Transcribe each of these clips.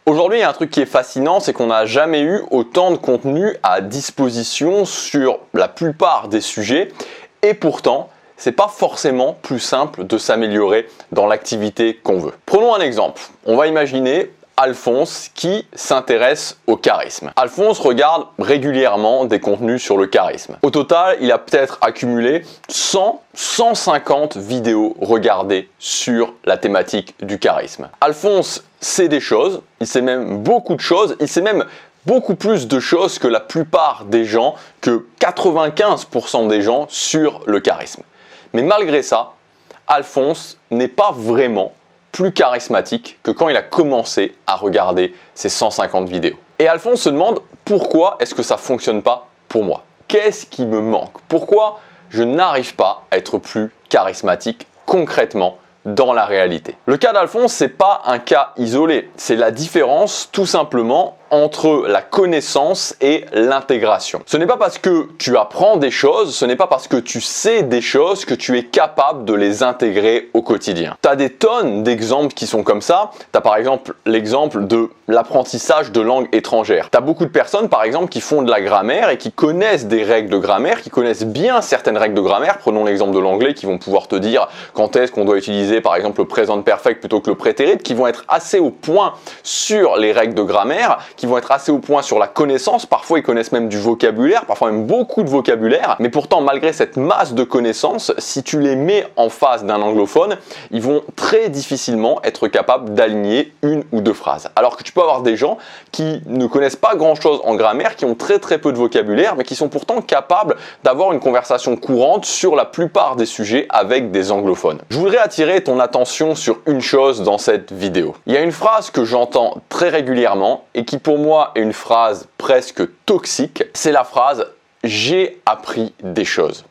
Aujourd'hui, il y a un truc qui est fascinant, c'est qu'on n'a jamais eu autant de contenu à disposition sur la plupart des sujets et pourtant, c'est pas forcément plus simple de s'améliorer dans l'activité qu'on veut. Prenons un exemple. On va imaginer Alphonse qui s'intéresse au charisme. Alphonse regarde régulièrement des contenus sur le charisme. Au total, il a peut-être accumulé 150 vidéos regardées sur la thématique du charisme. Alphonse sait des choses, il sait même beaucoup de choses, il sait même beaucoup plus de choses que la plupart des gens, que 95% des gens sur le charisme. Mais malgré ça, Alphonse n'est pas vraiment plus charismatique que quand il a commencé à regarder ces 150 vidéos. Et Alphonse se demande pourquoi est-ce que ça ne fonctionne pas pour moi? Qu'est-ce qui me manque? Pourquoi je n'arrive pas à être plus charismatique concrètement dans la réalité? Le cas d'Alphonse, c'est pas un cas isolé, c'est la différence tout simplement entre la connaissance et l'intégration. Ce n'est pas parce que tu apprends des choses, ce n'est pas parce que tu sais des choses que tu es capable de les intégrer au quotidien. Tu as des tonnes d'exemples qui sont comme ça. Tu as par exemple l'exemple de l'apprentissage de langues étrangères. Tu as beaucoup de personnes par exemple qui font de la grammaire et qui connaissent des règles de grammaire, qui connaissent bien certaines règles de grammaire. Prenons l'exemple de l'anglais, qui vont pouvoir te dire quand est-ce qu'on doit utiliser par exemple le présent perfect plutôt que le prétérit, qui vont être assez au point sur les règles de grammaire, qui vont être assez au point sur la connaissance. Parfois ils connaissent même du vocabulaire, parfois même beaucoup de vocabulaire, mais pourtant malgré cette masse de connaissances, si tu les mets en face d'un anglophone, ils vont très difficilement être capables d'aligner une ou deux phrases. Alors que tu peux avoir des gens qui ne connaissent pas grand chose en grammaire, qui ont très peu de vocabulaire, mais qui sont pourtant capables d'avoir une conversation courante sur la plupart des sujets avec des anglophones. Je voudrais attirer ton attention sur une chose dans cette vidéo. Il y a une phrase que j'entends très régulièrement et qui pour moi est une phrase presque toxique, c'est la phrase « j'ai appris des choses ».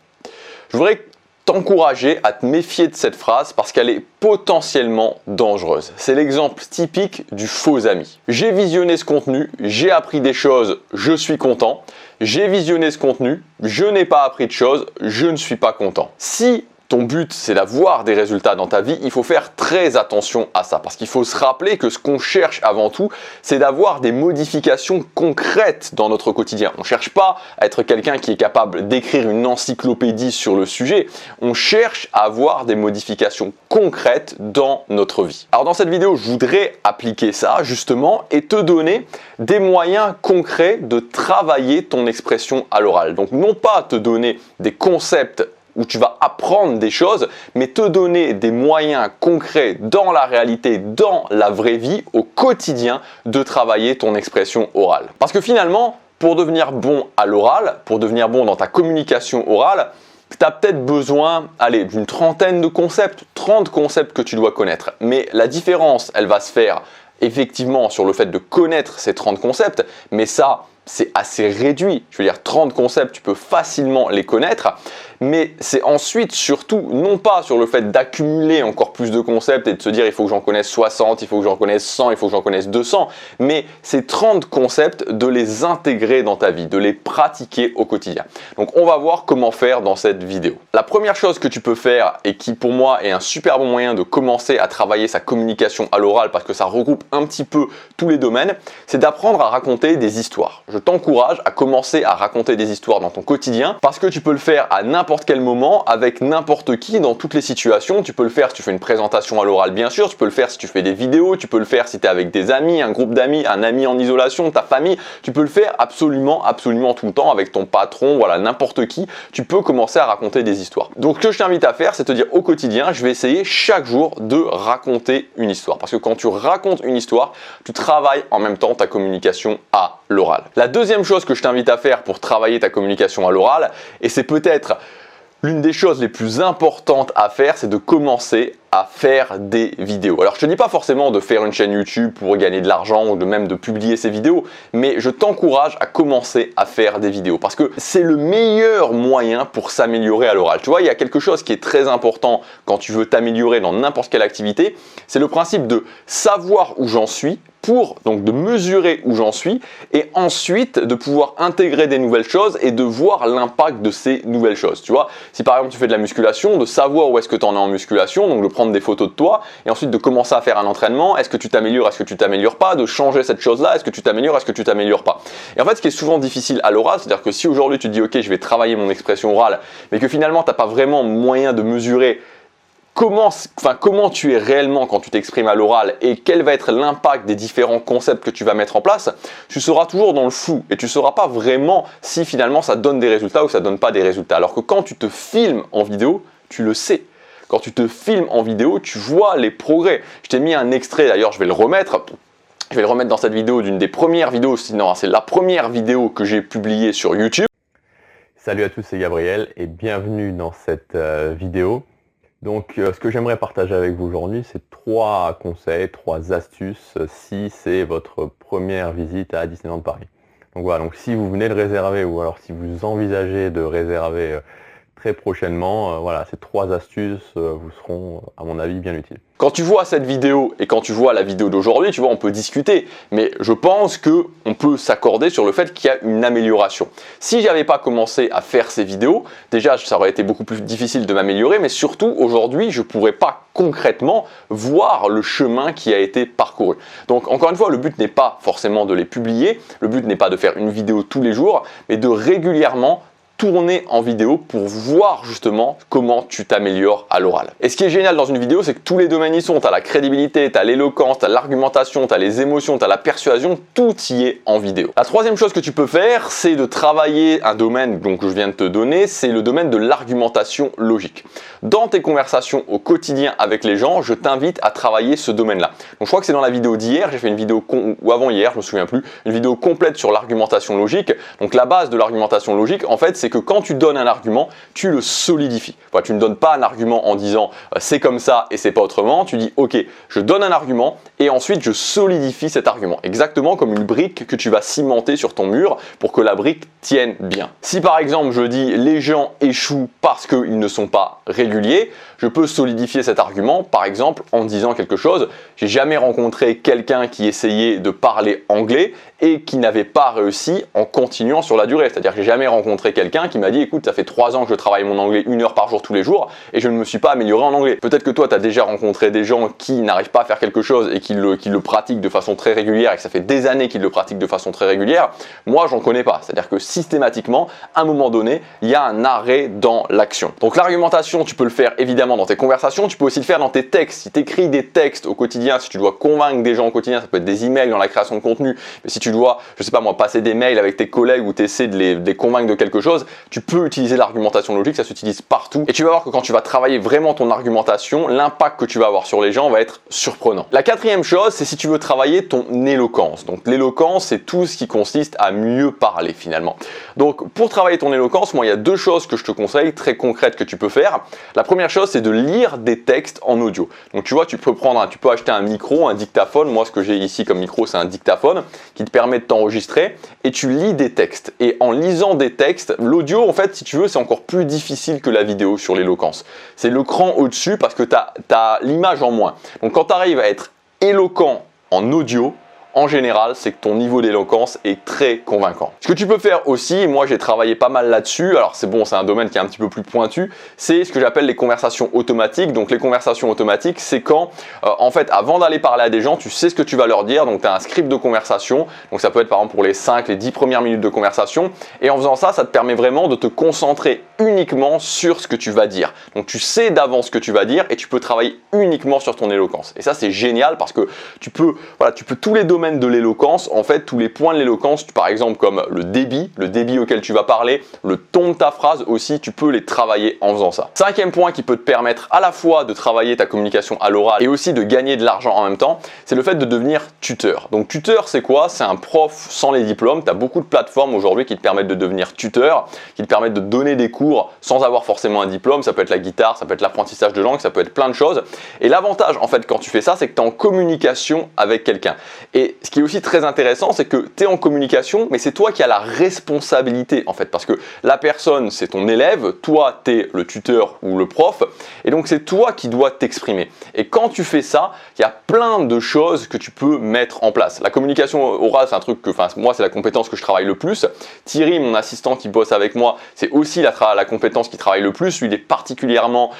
Je voudrais t'encourager à te méfier de cette phrase parce qu'elle est potentiellement dangereuse. C'est l'exemple typique du faux ami. J'ai visionné ce contenu, j'ai appris des choses, je suis content. J'ai visionné ce contenu, je n'ai pas appris de choses, je ne suis pas content. Si ton but, c'est d'avoir des résultats dans ta vie, il faut faire très attention à ça. Parce qu'il faut se rappeler que ce qu'on cherche avant tout, c'est d'avoir des modifications concrètes dans notre quotidien. On ne cherche pas à être quelqu'un qui est capable d'écrire une encyclopédie sur le sujet. On cherche à avoir des modifications concrètes dans notre vie. Alors dans cette vidéo, je voudrais appliquer ça justement et te donner des moyens concrets de travailler ton expression à l'oral. Donc non pas te donner des concepts où tu vas apprendre des choses, mais te donner des moyens concrets dans la réalité, dans la vraie vie, au quotidien, de travailler ton expression orale. Parce que finalement, pour devenir bon à l'oral, pour devenir bon dans ta communication orale, tu as peut-être besoin d'une trentaine de concepts, 30 concepts que tu dois connaître. Mais la différence, elle va se faire effectivement sur le fait de connaître ces 30 concepts, mais ça, c'est assez réduit. Je veux dire, 30 concepts, tu peux facilement les connaître, mais c'est ensuite surtout, non pas sur le fait d'accumuler encore plus de concepts et de se dire il faut que j'en connaisse 60, il faut que j'en connaisse 100, il faut que j'en connaisse 200, mais ces 30 concepts, de les intégrer dans ta vie, de les pratiquer au quotidien. Donc on va voir comment faire dans cette vidéo. La première chose que tu peux faire et qui pour moi est un super bon moyen de commencer à travailler sa communication à l'oral parce que ça regroupe un petit peu tous les domaines, c'est d'apprendre à raconter des histoires. Je t'encourage à commencer à raconter des histoires dans ton quotidien parce que tu peux le faire à n'importe quel moment, avec n'importe qui, dans toutes les situations. Tu peux le faire si tu fais une présentation à l'oral, bien sûr. Tu peux le faire si tu fais des vidéos. Tu peux le faire si tu es avec des amis, un groupe d'amis, un ami en isolation, ta famille. Tu peux le faire absolument tout le temps avec ton patron, voilà, n'importe qui. Tu peux commencer à raconter des histoires. Donc, ce que je t'invite à faire, c'est te dire au quotidien, je vais essayer chaque jour de raconter une histoire. Parce que quand tu racontes une histoire, tu travailles en même temps ta communication à l'oral. La deuxième chose que je t'invite à faire pour travailler ta communication à l'oral, et c'est peut-être l'une des choses les plus importantes à faire, c'est de commencer à faire des vidéos. Alors, je te dis pas forcément de faire une chaîne YouTube pour gagner de l'argent ou même de publier ces vidéos, mais je t'encourage à commencer à faire des vidéos parce que c'est le meilleur moyen pour s'améliorer à l'oral. Tu vois, il y a quelque chose qui est très important quand tu veux t'améliorer dans n'importe quelle activité, c'est le principe de savoir où j'en suis pour donc de mesurer où j'en suis et ensuite de pouvoir intégrer des nouvelles choses et de voir l'impact de ces nouvelles choses. Tu vois, si par exemple tu fais de la musculation, de savoir où est-ce que tu en es en musculation, donc de prendre des photos de toi et ensuite de commencer à faire un entraînement, est-ce que tu t'améliores, est-ce que tu t'améliores pas, de changer cette chose-là, est-ce que tu t'améliores, est-ce que tu t'améliores pas. Et en fait, ce qui est souvent difficile à l'oral, c'est-à-dire que si aujourd'hui tu te dis ok, je vais travailler mon expression orale, mais que finalement tu n'as pas vraiment moyen de mesurer comment tu es réellement quand tu t'exprimes à l'oral et quel va être l'impact des différents concepts que tu vas mettre en place, tu seras toujours dans le flou et tu ne sauras pas vraiment si finalement ça donne des résultats ou ça ne donne pas des résultats. Alors que quand tu te filmes en vidéo, tu le sais. Quand tu te filmes en vidéo, tu vois les progrès. Je t'ai mis un extrait, d'ailleurs je vais le remettre. Je vais le remettre dans cette vidéo d'une des premières vidéos, sinon c'est la première vidéo que j'ai publiée sur YouTube. Salut à tous, c'est Gabriel et bienvenue dans cette vidéo. Donc ce que j'aimerais partager avec vous aujourd'hui, c'est 3 conseils, 3 astuces si c'est votre première visite à Disneyland Paris. Donc voilà, donc si vous venez de réserver ou alors si vous envisagez de réserver très prochainement, voilà, ces 3 astuces vous seront à mon avis bien utiles. Quand tu vois cette vidéo et quand tu vois la vidéo d'aujourd'hui, tu vois, on peut discuter, mais je pense qu'on peut s'accorder sur le fait qu'il y a une amélioration. Si j'avais pas commencé à faire ces vidéos, déjà ça aurait été beaucoup plus difficile de m'améliorer, mais surtout aujourd'hui, je pourrais pas concrètement voir le chemin qui a été parcouru. Donc encore une fois, le but n'est pas forcément de les publier, le but n'est pas de faire une vidéo tous les jours, mais de régulièrement tourner en vidéo pour voir justement comment tu t'améliores à l'oral. Et ce qui est génial dans une vidéo, c'est que tous les domaines y sont. Tu as la crédibilité, tu as l'éloquence, tu as l'argumentation, tu as les émotions, tu as la persuasion, tout y est en vidéo. La troisième chose que tu peux faire, c'est de travailler un domaine donc, que je viens de te donner, c'est le domaine de l'argumentation logique. Dans tes conversations au quotidien avec les gens, je t'invite à travailler ce domaine-là. Donc je crois que c'est dans la vidéo d'hier, j'ai fait une vidéo, ou avant-hier, je me souviens plus, une vidéo complète sur l'argumentation logique. Donc la base de l'argumentation logique, en fait, c'est que quand tu donnes un argument, tu le solidifies. Voilà, tu ne donnes pas un argument en disant c'est comme ça et c'est pas autrement. Tu dis ok, je donne un argument et ensuite je solidifie cet argument. Exactement comme une brique que tu vas cimenter sur ton mur pour que la brique tienne bien. Si par exemple je dis les gens échouent parce qu'ils ne sont pas réguliers, je peux solidifier cet argument par exemple en disant quelque chose. J'ai jamais rencontré quelqu'un qui essayait de parler anglais et qui n'avait pas réussi en continuant sur la durée. C'est-à-dire que j'ai jamais rencontré quelqu'un qui m'a dit écoute, ça fait 3 ans que je travaille mon anglais 1 heure par jour tous les jours et je ne me suis pas amélioré en anglais. Peut-être que toi tu as déjà rencontré des gens qui n'arrivent pas à faire quelque chose et qui le pratiquent de façon très régulière et que ça fait des années qu'ils le pratiquent de façon très régulière. Moi j'en connais pas. C'est-à-dire que systématiquement, à un moment donné, il y a un arrêt dans l'action. Donc l'argumentation, tu peux le faire évidemment dans tes conversations, tu peux aussi le faire dans tes textes. Si tu écris des textes au quotidien, si tu dois convaincre des gens au quotidien, ça peut être des emails dans la création de contenu, mais si tu dois, je sais pas moi, passer des mails avec tes collègues ou tu essaies de les convaincre de quelque chose, tu peux utiliser l'argumentation logique, ça s'utilise partout et tu vas voir que quand tu vas travailler vraiment ton argumentation, l'impact que tu vas avoir sur les gens va être surprenant. La quatrième chose, c'est si tu veux travailler ton éloquence. Donc l'éloquence, c'est tout ce qui consiste à mieux parler finalement. Donc pour travailler ton éloquence, moi il y a 2 choses que je te conseille très concrètes que tu peux faire. La première chose, c'est de lire des textes en audio. Donc tu vois, tu peux acheter un micro, un dictaphone. Moi ce que j'ai ici comme micro, c'est un dictaphone qui te permet de t'enregistrer et tu lis des textes. Et en lisant des textes, l'audio en fait, si tu veux, c'est encore plus difficile que la vidéo sur l'éloquence. C'est le cran au-dessus parce que tu as l'image en moins. Donc quand tu arrives à être éloquent en audio, en général, c'est que ton niveau d'éloquence est très convaincant. Ce que tu peux faire aussi, moi j'ai travaillé pas mal là-dessus, alors c'est bon, c'est un domaine qui est un petit peu plus pointu, c'est ce que j'appelle les conversations automatiques. Donc les conversations automatiques, c'est quand, en fait, avant d'aller parler à des gens, tu sais ce que tu vas leur dire, donc tu as un script de conversation, donc ça peut être par exemple pour les 5, les 10 premières minutes de conversation, et en faisant ça, ça te permet vraiment de te concentrer uniquement sur ce que tu vas dire. Donc tu sais d'avance ce que tu vas dire et tu peux travailler uniquement sur ton éloquence. Et ça c'est génial parce que tu peux tous les domaines de l'éloquence, en fait tous les points de l'éloquence, par exemple comme le débit auquel tu vas parler, le ton de ta phrase aussi, tu peux les travailler en faisant ça. 5e point qui peut te permettre à la fois de travailler ta communication à l'oral et aussi de gagner de l'argent en même temps, c'est le fait de devenir tuteur. Donc tuteur c'est quoi? C'est un prof sans les diplômes. Tu as beaucoup de plateformes aujourd'hui qui te permettent de devenir tuteur, qui te permettent de donner des cours sans avoir forcément un diplôme. Ça peut être la guitare, ça peut être l'apprentissage de langue, ça peut être plein de choses. Et l'avantage en fait quand tu fais ça, c'est que tu es en communication avec quelqu'un. Et Et ce qui est aussi très intéressant, c'est que tu es en communication, mais c'est toi qui as la responsabilité en fait, parce que la personne, c'est ton élève, toi, tu es le tuteur ou le prof, et donc c'est toi qui dois t'exprimer. Et quand tu fais ça, il y a plein de choses que tu peux mettre en place. La communication orale, c'est un truc que, moi, c'est la compétence que je travaille le plus. Thierry, mon assistant qui bosse avec moi, c'est aussi la compétence qu'il travaille le plus. Lui, il est particulièrement,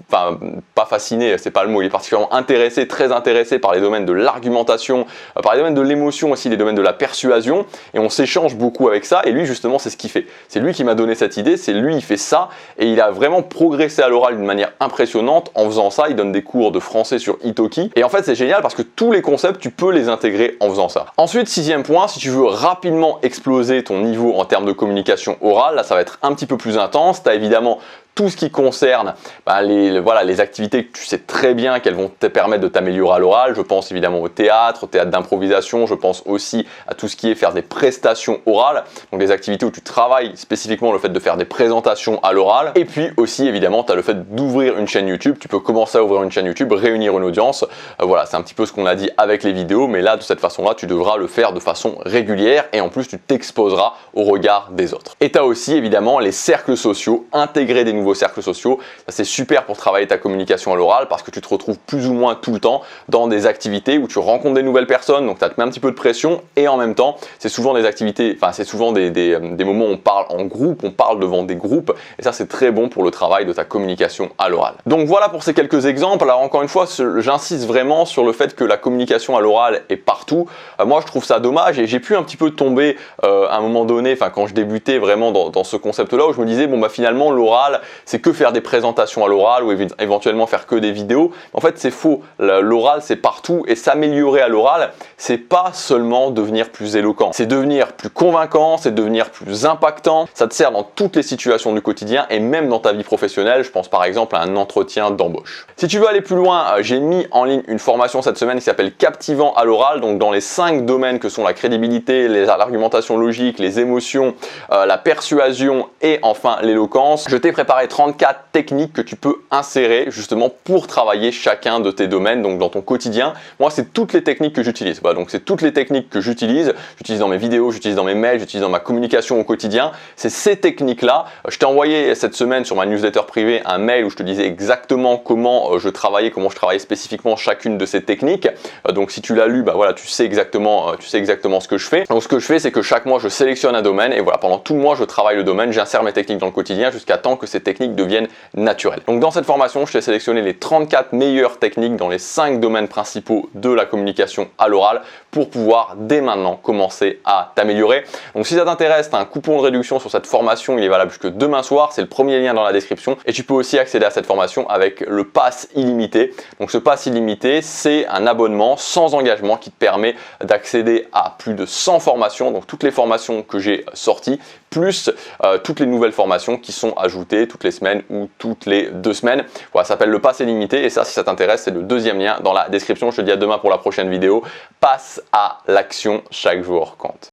pas fasciné, c'est pas le mot, il est particulièrement intéressé, très intéressé par les domaines de l'argumentation, par les domaines de l'émotion aussi, les domaines de la persuasion, et on s'échange beaucoup avec ça, et lui, justement, c'est ce qu'il fait. C'est lui qui m'a donné cette idée, c'est lui, il fait ça, et il a vraiment progressé à l'oral d'une manière impressionnante en faisant ça. Il donne des cours de français sur Italki, et en fait, c'est génial parce que tous les concepts, tu peux les intégrer en faisant ça. Ensuite, 6e point, si tu veux rapidement exploser ton niveau en termes de communication orale, là, ça va être un petit peu plus intense. Tu as évidemment tout ce qui concerne les activités que tu sais très bien qu'elles vont te permettre de t'améliorer à l'oral. Je pense évidemment au théâtre d'improvisation, je pense aussi à tout ce qui est faire des prestations orales, donc des activités où tu travailles spécifiquement le fait de faire des présentations à l'oral. Et puis aussi évidemment, tu as le fait d'ouvrir une chaîne YouTube. Tu peux commencer à ouvrir une chaîne YouTube, réunir une audience. Voilà, c'est un petit peu ce qu'on a dit avec les vidéos, mais là, de cette façon-là, tu devras le faire de façon régulière et en plus, tu t'exposeras au regard des autres. Et tu as aussi évidemment les cercles sociaux, intégrer des nouveaux cercles sociaux. Ça, c'est super pour travailler ta communication à l'oral parce que tu te retrouves plus ou moins tout le temps dans des activités où tu rencontres des nouvelles personnes, donc ça te met un petit peu de pression, et en même temps, c'est souvent des activités, c'est souvent des moments où on parle en groupe, on parle devant des groupes, et ça, c'est très bon pour le travail de ta communication à l'oral. Donc voilà pour ces quelques exemples. Alors encore une fois, j'insiste vraiment sur le fait que la communication à l'oral est partout. Moi, je trouve ça dommage, et j'ai pu un petit peu tomber à un moment donné, quand je débutais vraiment dans ce concept-là, où je me disais, bon, finalement, l'oral, c'est que faire des présentations à l'oral ou éventuellement faire que des vidéos. En fait, c'est faux. L'oral, c'est partout, et s'améliorer à l'oral, c'est pas seulement devenir plus éloquent, c'est devenir plus convaincant, c'est devenir plus impactant. Ça te sert dans toutes les situations du quotidien et même dans ta vie professionnelle. Je pense par exemple à un entretien d'embauche. Si tu veux aller plus loin, j'ai mis en ligne une formation cette semaine qui s'appelle Captivant à l'oral, donc dans les 5 domaines que sont la crédibilité, l'argumentation logique, les émotions, la persuasion et enfin l'éloquence. Je t'ai préparé 34 techniques que tu peux insérer justement pour travailler chacun de tes domaines, donc dans ton quotidien. Moi, c'est toutes les techniques que j'utilise. Voilà, donc c'est toutes les techniques que j'utilise dans mes vidéos, j'utilise dans mes mails, j'utilise dans ma communication au quotidien. C'est ces techniques-là. Je t'ai envoyé cette semaine sur ma newsletter privée un mail où je te disais exactement comment je travaillais spécifiquement chacune de ces techniques. Donc si tu l'as lu, tu sais exactement ce que je fais. Donc ce que je fais, c'est que chaque mois, je sélectionne un domaine, et voilà, pendant tout le mois, je travaille le domaine, j'insère mes techniques dans le quotidien jusqu'à temps que ces techniques deviennent naturelles. Donc dans cette formation, je t'ai sélectionné les 34 meilleures techniques dans les 5 domaines principaux de la communication à l'oral pour pouvoir dès maintenant commencer à t'améliorer. Donc si ça t'intéresse, tu as un coupon de réduction sur cette formation, il est valable jusque demain soir, c'est le premier lien dans la description, et tu peux aussi accéder à cette formation avec le pass illimité. Donc ce pass illimité, c'est un abonnement sans engagement qui te permet d'accéder à plus de 100 formations, donc toutes les formations que j'ai sorties, plus toutes les nouvelles formations qui sont ajoutées toutes les semaines ou toutes les 2 semaines. Voilà, ça s'appelle le pass illimité, et ça, si ça t'intéresse, c'est le deuxième lien dans la description. Je te dis à demain pour la prochaine vidéo. Passe à l'action, chaque jour compte.